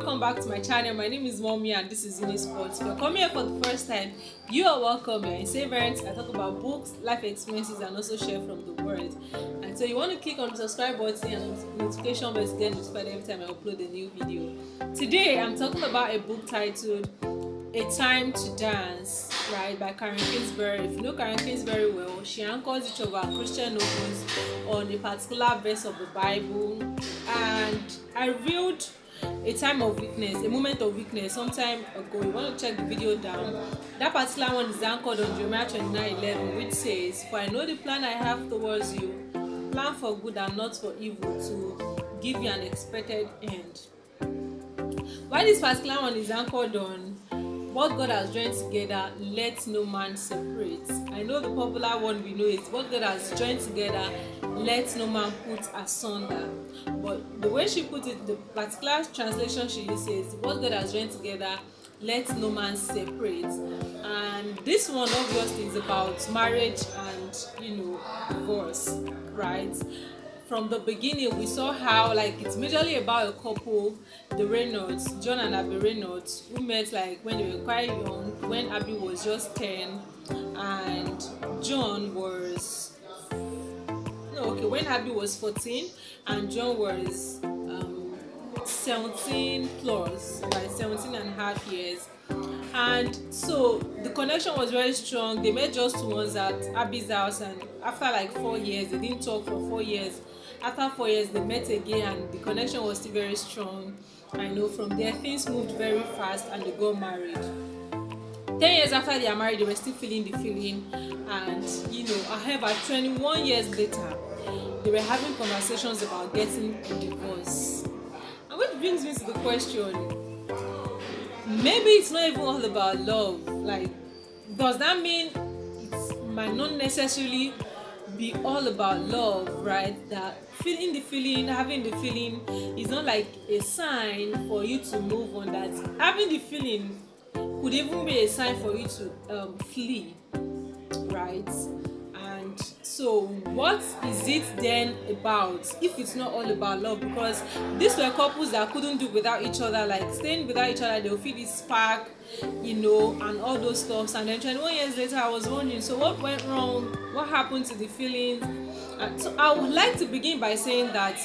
Welcome back to my channel. My name is Mommy and this is Uni Sports. If you're coming here for the first time, you are welcome. You're in Saverance. I talk about books, life experiences, and also share from the world. And so you want to click on the subscribe button and notification bell to get notified every time I upload a new video. Today I'm talking about a book titled A Time to Dance, right, by Kingsbury. If you know Kingsbury well, she anchors each of our Christian novels on a particular verse of the Bible. And I read A Time of Weakness, A Moment of Weakness some time ago. You want to check the video down. That particular one is anchored on Jeremiah 29:11, which says, "For I know the plan I have towards you, plan for good and not for evil, to give you an expected end." Why this particular one is anchored on what God has joined together, let no man separate. I know the popular one we know is what God has joined together, let no man put asunder. But the way she put it, the particular translation she uses, what God has joined together, let no man separate. And this one obviously is about marriage and divorce, right? From the beginning, we saw how it's majorly about a couple, the Reynolds, John and Abby Reynolds, who met when they were quite young, when Abby was just 10 and John was when Abby was 14 and John was 17 plus, right, 17 and a half years. And so the connection was very strong. They met just once at Abby's house, and after 4 years, they didn't talk for 4 years. After 4 years, they met again, and the connection was still very strong. I know from there things moved very fast, and they got married. 10 years after they are married, they were still feeling the feeling, and however, 21 years later, they were having conversations about getting a divorce. And which brings me to the question: maybe it's not even all about love. Does that mean it might not necessarily be all about love, right? That feeling the feeling, having the feeling is not like a sign for you to move on. That having the feeling could even be a sign for you to flee, right? And so what is it then about if it's not all about love? Because these were couples that couldn't do without each other, staying without each other, they'll feel this spark, and all those stuffs. And then 21 years later, I was wondering, so what went wrong? What happened to the feelings? And so I would like to begin by saying that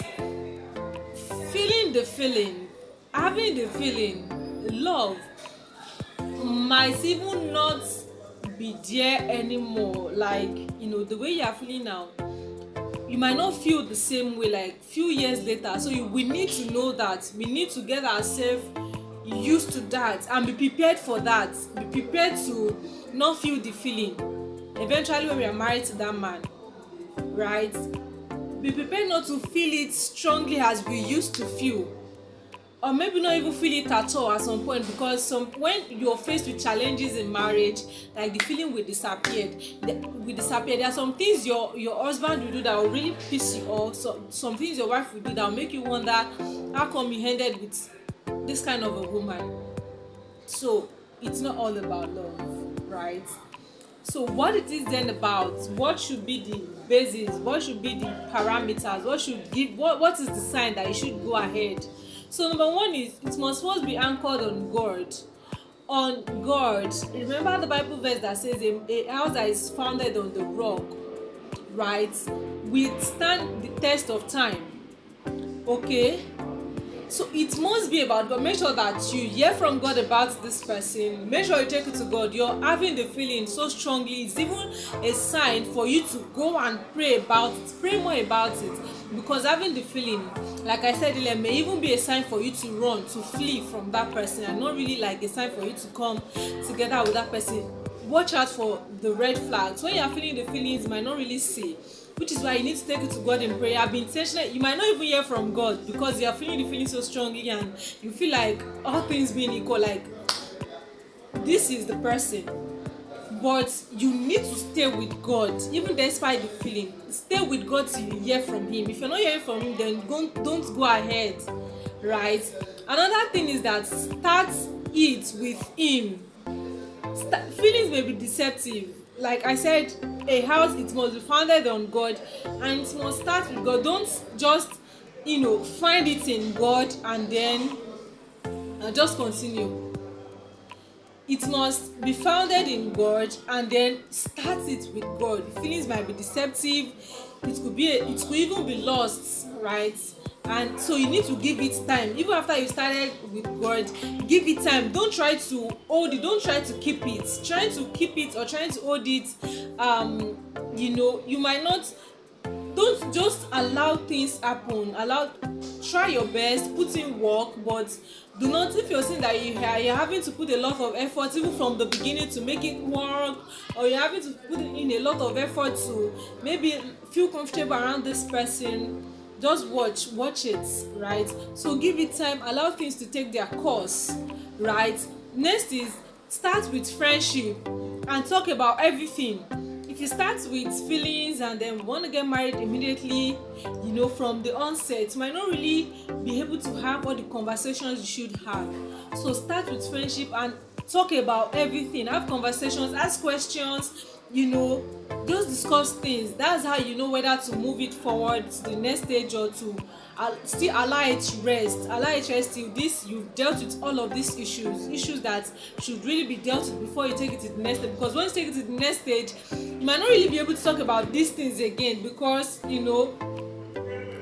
feeling the feeling, having the feeling, love might even not be there anymore. The way you are feeling now, you might not feel the same way few years later. So we need to know that we need to get ourselves used to that and be prepared for that. Be prepared to not feel the feeling eventually when we are married to that man, right? Be prepared not to feel it strongly as we used to feel, or maybe not even feel it at all at some point, because when you're faced with challenges in marriage, the feeling will disappear. There are some things your husband will do that will really piss you off. So some things your wife will do that will make you wonder, how come you ended with this kind of a woman? So it's not all about love, right? So what it is then about? What should be the basis? What should be the parameters? What is the sign that you should go ahead? So number one is it must first be anchored on God. On God. Remember the Bible verse that says a house that is founded on the rock, right, will stand the test of time. Okay? So it must be about God. Make sure that you hear from God about this person. Make sure you take it to God. You're having the feeling so strongly. It's even a sign for you to go and pray about it. Pray more about it. Because having the feeling, like I said earlier, may even be a sign for you to run, to flee from that person, and not really a sign for you to come together with that person. Watch out for the red flags. When you're feeling the feelings, you might not really see. Which is why you need to take it to God in prayer. Be intentional. You might not even hear from God because you are feeling the feeling so strongly, and you feel all things being equal, this is the person. But you need to stay with God, even despite the feeling. Stay with God till you hear from Him. If you're not hearing from Him, then don't go ahead, right? Another thing is that start it with Him. Feelings may be deceptive. Like I said, a house, it must be founded on God, and it must start with God. Don't just find it in God and then Now just continue. It must be founded in God, and then start it with God. Feelings might be deceptive, it could even be lost, right? And so you need to give it time. Even after you started with God, give it time. Don't try to hold it, don't try to keep it. Trying to keep it or trying to hold it, you might not. Don't just allow things happen. Try your best, put in work, but do not, if you're seeing that you're having to put a lot of effort even from the beginning to make it work, or you're having to put in a lot of effort to maybe feel comfortable around this person, just watch it, right? So give it time, allow things to take their course, right? Next is start with friendship and talk about everything. If you start with feelings and then want to get married immediately, from the onset, you might not really be able to have all the conversations you should have. So start with friendship and talk about everything. Have conversations, ask questions, just discuss things. That's how you know whether to move it forward to the next stage or to still allow it rest till you've dealt with all of these issues that should really be dealt with before you take it to the next stage. Because once you take it to the next stage, you might not really be able to talk about these things again, because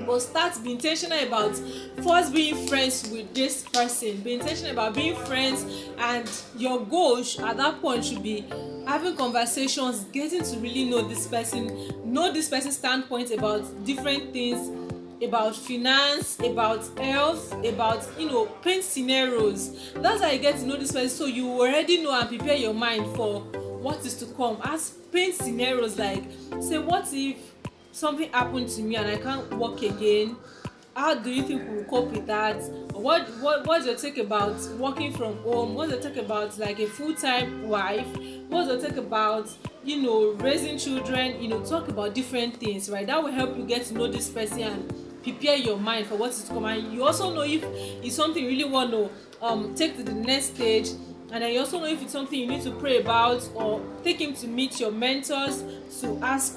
but start, be intentional about first being friends with this person. Be intentional about being friends, and your goal at that point should be having conversations, getting to really know this person's standpoint about different things, about finance, about health, about paint scenarios. That's how you get to know this person, so you already know and prepare your mind for what is to come. Paint scenarios, like say, what if something happened to me and I can't work again? How do you think we will cope with that? What's your take about working from home? What's your take about like a full-time wife? What's your take about raising children? Talk about different things, right? That will help you get to know this person and prepare your mind for what is to come. And you also know if it's something you really want to take to the next stage. And then you also know if it's something you need to pray about, or take him to meet your mentors to ask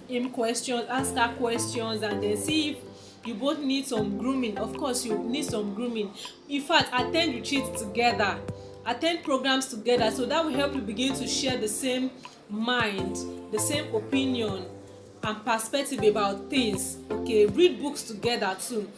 him questions, ask her questions, and then see if you both need some grooming. Of course, you need some grooming. In fact, attend retreats together, attend programs together, so that will help you begin to share the same mind, the same opinion and perspective about things. Okay, read books together too.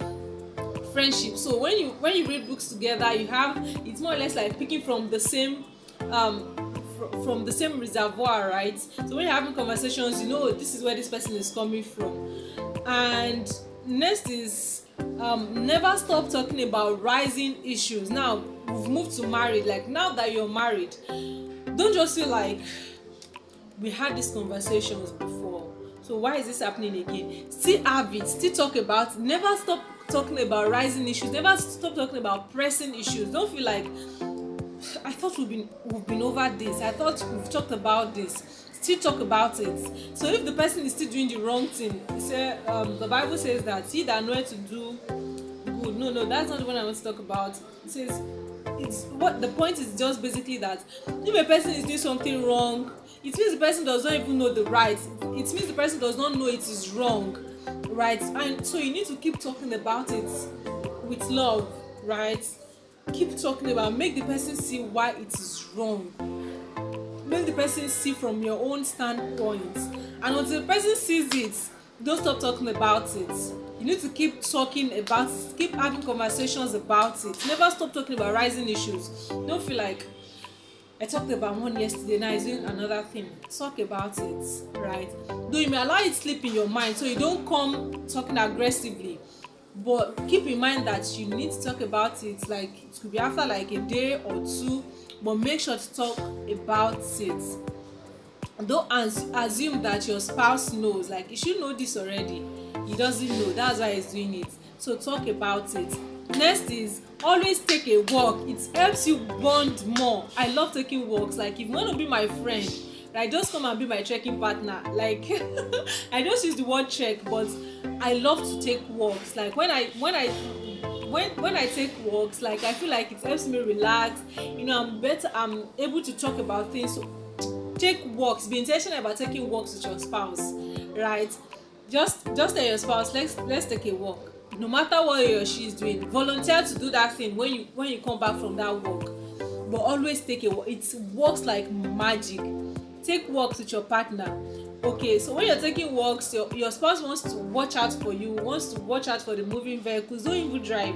Friendship. So when you read books together, it's more or less like picking from the same from the same reservoir, right? So when you're having conversations, this is where this person is coming from. And next is never stop talking about rising issues. Now we've moved to married. Like, now that you're married, don't just feel like we had these conversations before, so why is this happening again? Still have it, still talk about it. Never stop talking about rising issues. Never stop talking about pressing issues. Don't feel like, I thought we've been over this, I thought we've talked about this. Still talk about it. So if the person is still doing the wrong thing, the Bible says that he that knoweth to do good. No, that's not the one I want to talk about. It says, the point is just basically that if a person is doing something wrong, it means the person does not even know the right. It means the person does not know it is wrong, right? And so you need to keep talking about it with love, right? Keep talking about, make the person see why it is wrong. Make the person see from your own standpoint. And until the person sees it, don't stop talking about it. You need to keep talking about it, keep having conversations about it. Never stop talking about rising issues. Don't feel like, I talked about one yesterday, now it's doing another thing. Talk about it, right? Though you may allow it sleep in your mind, so you don't come talking aggressively, but keep in mind that you need to talk about it. Like, it could be after like a day or two, but make sure to talk about it. Don't assume that your spouse knows. Like, you should know this already. He doesn't know, that's why he's doing it. So talk about it. Next is always take a walk. It helps you bond more. I love taking walks. Like, if you want to be my friend, like, just come and be my trekking partner. Like, I don't use the word trek, but I love to take walks. Like, when I take walks, like, I feel like it helps me relax. I'm able to talk about things. So take walks. Be intentional about taking walks with your spouse, right? Just tell your spouse, let's take a walk. No matter what he or she is doing, volunteer to do that thing when you come back from that work. But always take a walk. It works like magic. Take walks with your partner. Okay, so when you're taking walks, your spouse wants to watch out for you, wants to watch out for the moving vehicles. Don't even drive.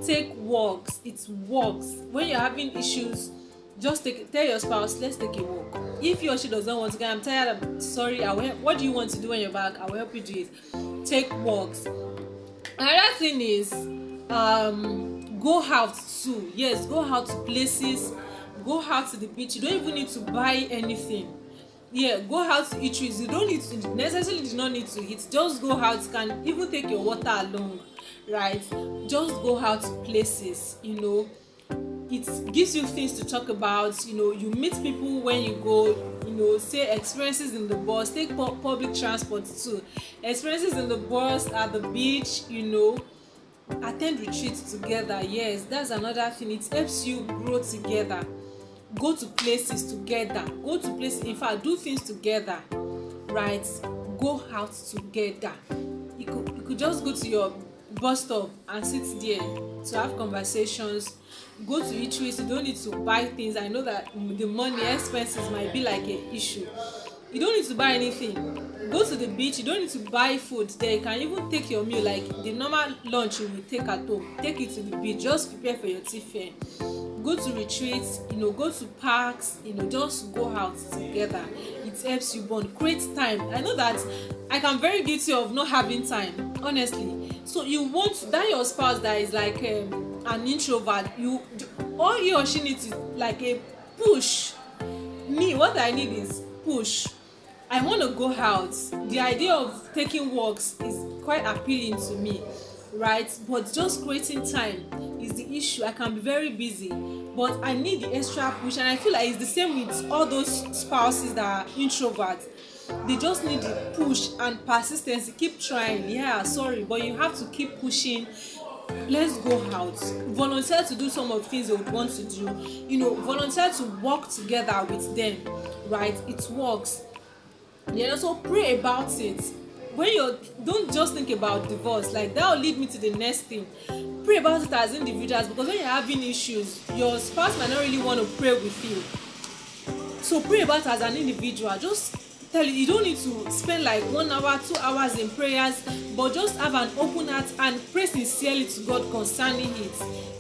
Take walks. It works. When you're having issues, just tell your spouse, let's take a walk. If he or she doesn't want to go, I'm tired, I'm sorry, I will help. What do you want to do when you're back? I will help you do it. Take walks. Another thing is go out too. Yes, go out to places, go out to the beach. You don't even need to buy anything. Yeah, go out to eateries. You don't need to necessarily do not need to eat. Just go out. You can even take your water along, right? Just go out to places, you know. It gives you things to talk about. You know, you meet people when you go, you know, say experiences in the bus. Take public transport too. Experiences in the bus, at the beach, you know. Attend retreats together. Yes, that's another thing. It helps you grow together. Go to places together. Go to places, in fact, do things together, right? Go out together. You could just go to your bus stop and sit there to have conversations. Go to eateries. You don't need to buy things. I know that the money expenses might be like an issue. You don't need to buy anything. Go to the beach. You don't need to buy food there. You can even take your meal, like the normal lunch you will take at home. Take it to the beach. Just prepare for your tiffin. Go to retreats, you know, go to parks, you know, just go out together. It helps you bond. Create time. I know that I can very guilty of not having time, honestly. So you want that your spouse that is like an introvert, all he or she needs is like a push. Me, what I need is push. I want to go out. The idea of taking walks is quite appealing to me, right? But just creating time is the issue. I can be very busy, but I need the extra push. And I feel like it's the same with all those spouses that are introverts. They just need the push and persistence. Keep trying. Yeah, sorry, but you have to keep pushing. Let's go out. Volunteer to do some of the things they would want to do. You know, volunteer to work together with them, right? It works. Then also pray about it. When you don't just think about divorce, like that will lead me to the next thing. Pray about it as individuals, because when you're having issues, your spouse might not really want to pray with you. So pray about it as an individual. Just tell you don't need to spend like 1 hour, 2 hours in prayers, but just have an open heart and pray sincerely to God concerning it.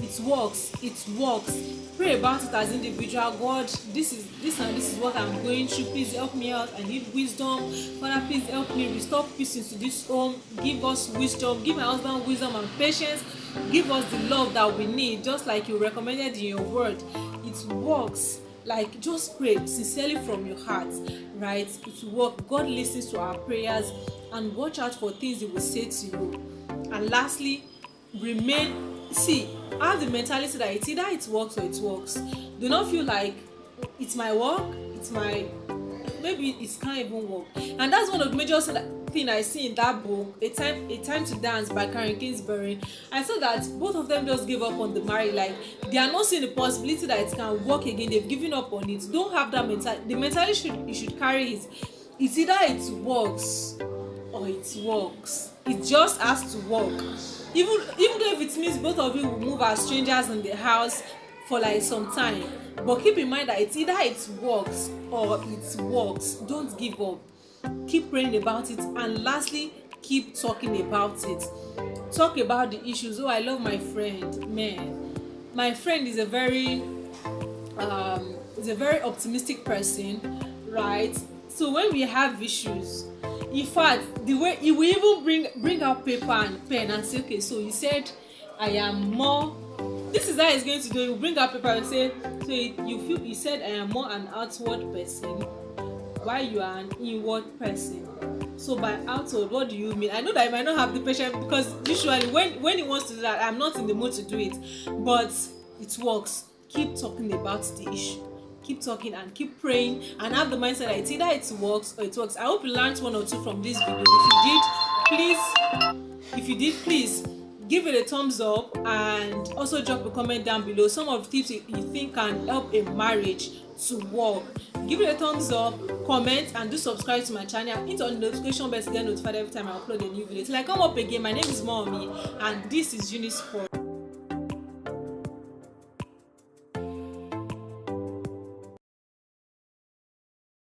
It works. It works. Pray about it as individual. God, this is what I'm going through. Please help me out. I need wisdom. Father, please help me restore peace into this home. Give us wisdom. Give my husband wisdom and patience. Give us the love that we need, just like you recommended in your word. It works. Like, just pray sincerely from your heart, right? It will work. God listens to our prayers, and watch out for things He will say to you. And lastly, have the mentality that it's either it works or it works. Do not feel like it's my work, maybe it can't even work. And that's one of the major things I see in that book, A Time to Dance by Kingsbury. I saw that both of them just gave up on the marriage. Like, they are not seeing the possibility that it can work again. They've given up on it. Don't have that mentality. The mentality you should carry is, it's either it works or it works. It just has to work. Even though if it means both of you will move as strangers in the house for like some time, but keep in mind that it's either it works or it works. Don't give up. Keep praying about it, and lastly, keep talking about it. Talk about the issues. Oh, I love my friend. Man, my friend is a very optimistic person, right? So when we have issues, in fact, the way he will even bring out paper and pen and say, okay, so you said I am more. This is how he's going to do it. He will bring out paper and say, so you said I am more an outward person, while you are an inward person. So by outward, what do you mean? I know that I might not have the patience, because usually when he wants to do that, I'm not in the mood to do it. But it works. Keep talking about the issue. Keep talking and keep praying, and have the mindset that it's either it works or it works. I hope you learned 1 or 2 from this video. If you did, please give it a thumbs up, and also drop a comment down below some of the tips you think can help a marriage to work. Give it a thumbs up, comment, and do subscribe to my channel. Hit on the notification bell to get notified every time I upload a new video. Till I come up again, my name is Mommy, and this is Unisport.